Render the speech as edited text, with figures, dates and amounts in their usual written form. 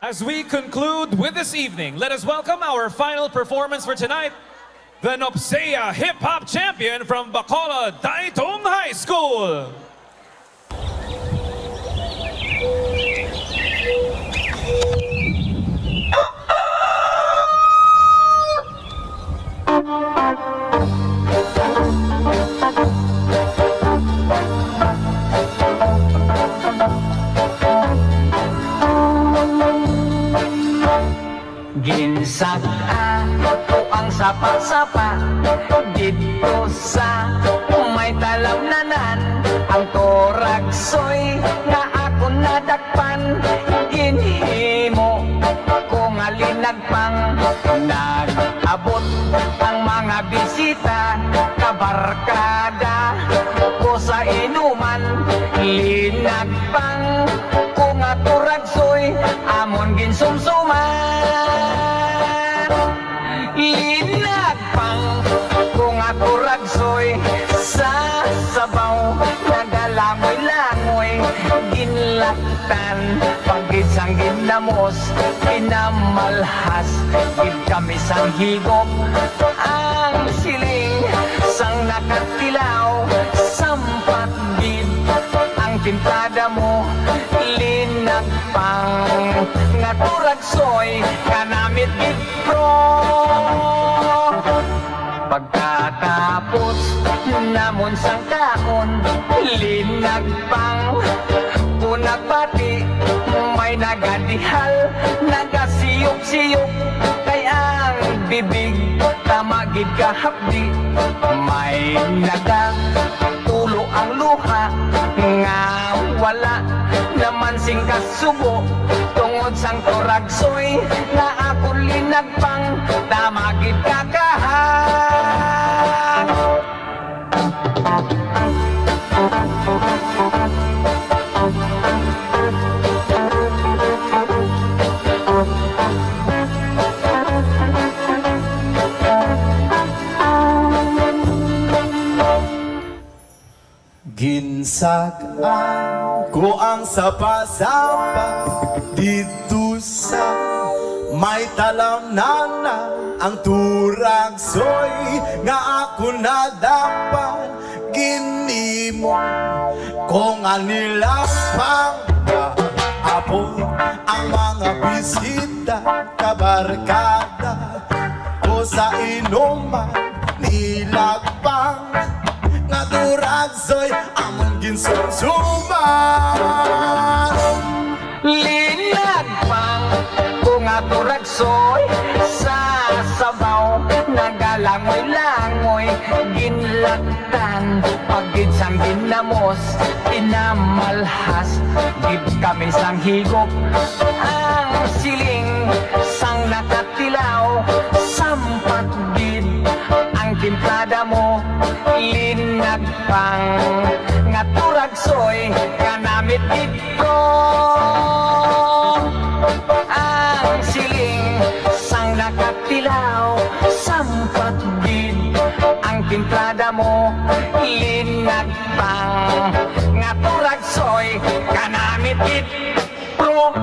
As we conclude with this evening, let us welcome our final performance for tonight, the Nopsea Hip Hop Champion from Bacolod Daitong High School. Ginsaka ko ang sapa-sapa dito sa may talamnanan. Ang toragsoy nga ako nadakpan, ginhimo ko nga linagpang. Nag-abot ang mga bisita, kabarkada ko sa inuman. Linagpang ko nga toragsoy, amon ginsumsuman. Linagpang kung ako ragsoy sa sabaw, nagalangoy-langoy, ginlaktan, pagid sang ginamos, pinamalhas, gid kami sang higop, ang siling sang nakatilaw, sampat gid ang timplada mo. Linagpang nga turagsoy, kanamit gid pro. Pagkatapos namon sang kaon, linagpang punagbati, may nagadihal, nagasiyop-siyop, kay ang bibig tamagid kahapdi, may nagatulo ang luha, nga wala naman sing kasubo, tungod sang turagsoy, na ako linagpang tamagid kakahan. Ginsagaan ko ang sapa-sapa dito sa may talamnana. Ang turagsoy nga ako nadapan, ginimo ko nga nilapang. Apol ang mga bisita, kabarkada ko sa inuman. Nilagpang nga turagsoy, among ginsumsuman. Linagpang ko nga turagsoy sa sabaw, nagalangoy-langoy, ginlaktan, pagid sang ginamos, pinamalhas, gid kami sang higop, ang siling sang nakatilaw, sampat gid ang timplada mo. Linagpang nga turagsoy, kanamit gid ko, ang siling sang nakatilaw, sampat gid ang timplada mo. Linagpang nga turagsoy, kanamit gid ko.